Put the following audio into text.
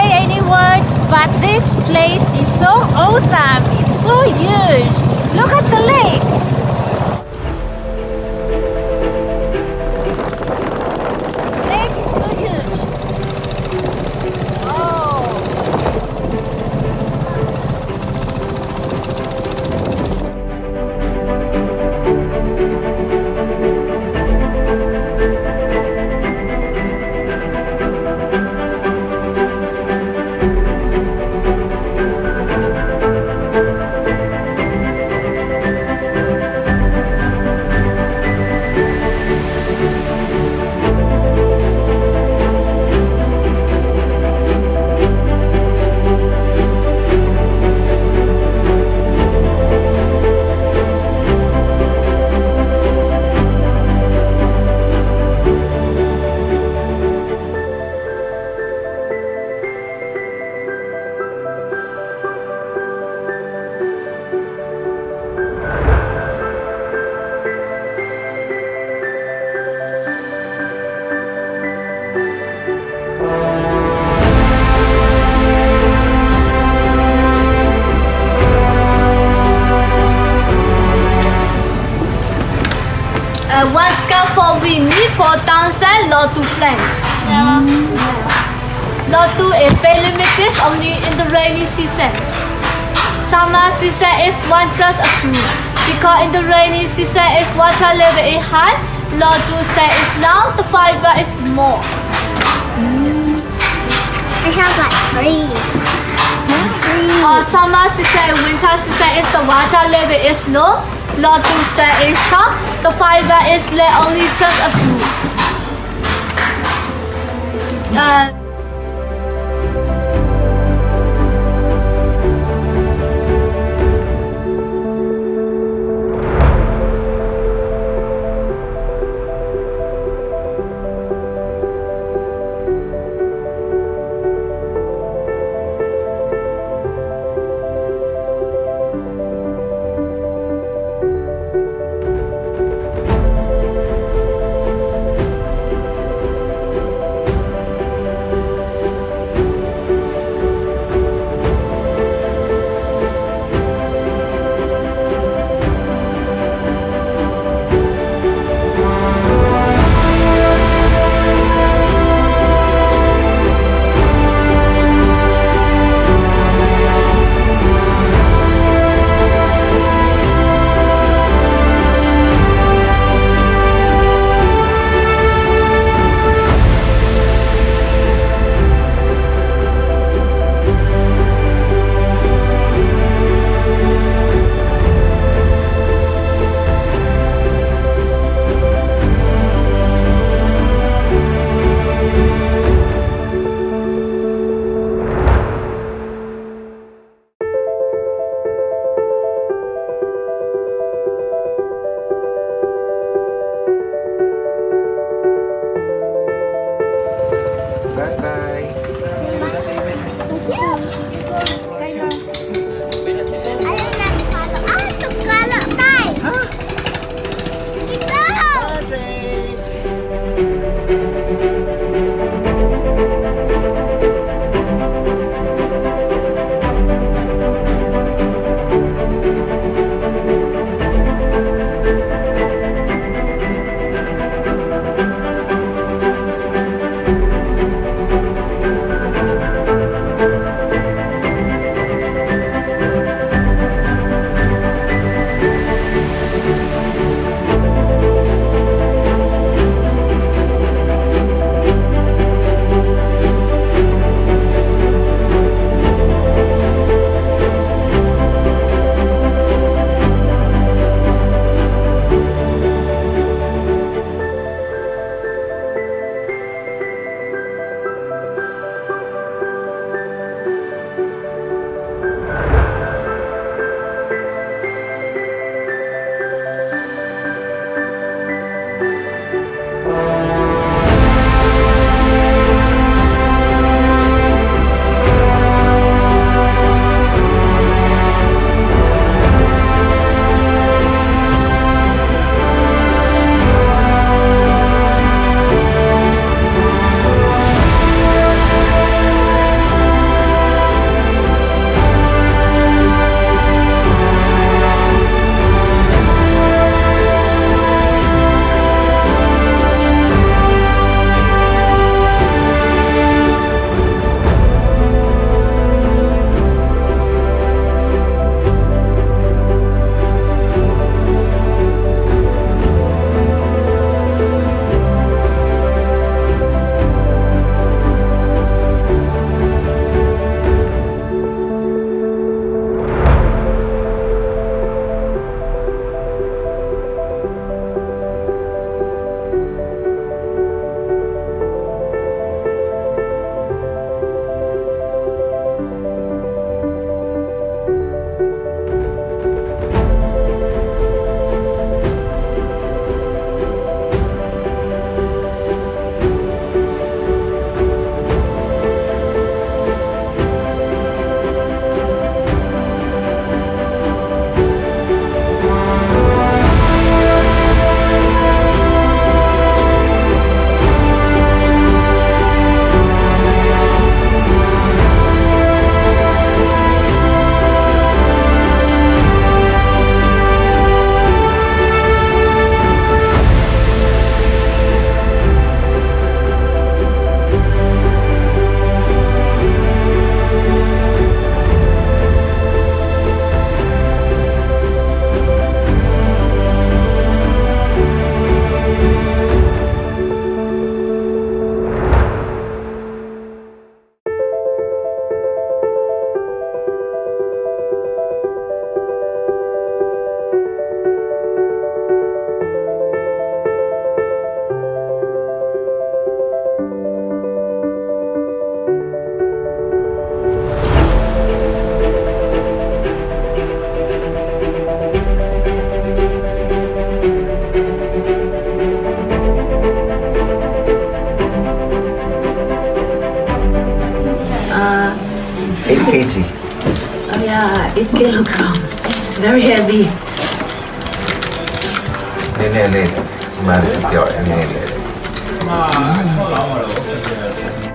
say any words, but this place is so awesome. It's so huge. Look at the lake. The lake is so huge. Oh. One scaffold we need for downside, lot 2 planks. Lot 2 is very limited only in the rainy season. Summer season is one just a few. Because in the rainy season is water level is high, lot 2 stay is long, the fiber is more. It has like trees. Summer season and winter season is the water level is low, lot 2 stay is short, the fiber is only just a few. kg? Oh yeah, 8 kilogram. It's very heavy. နည်းနည်းလေးဒီမှာပြောနည်းနည်းလေး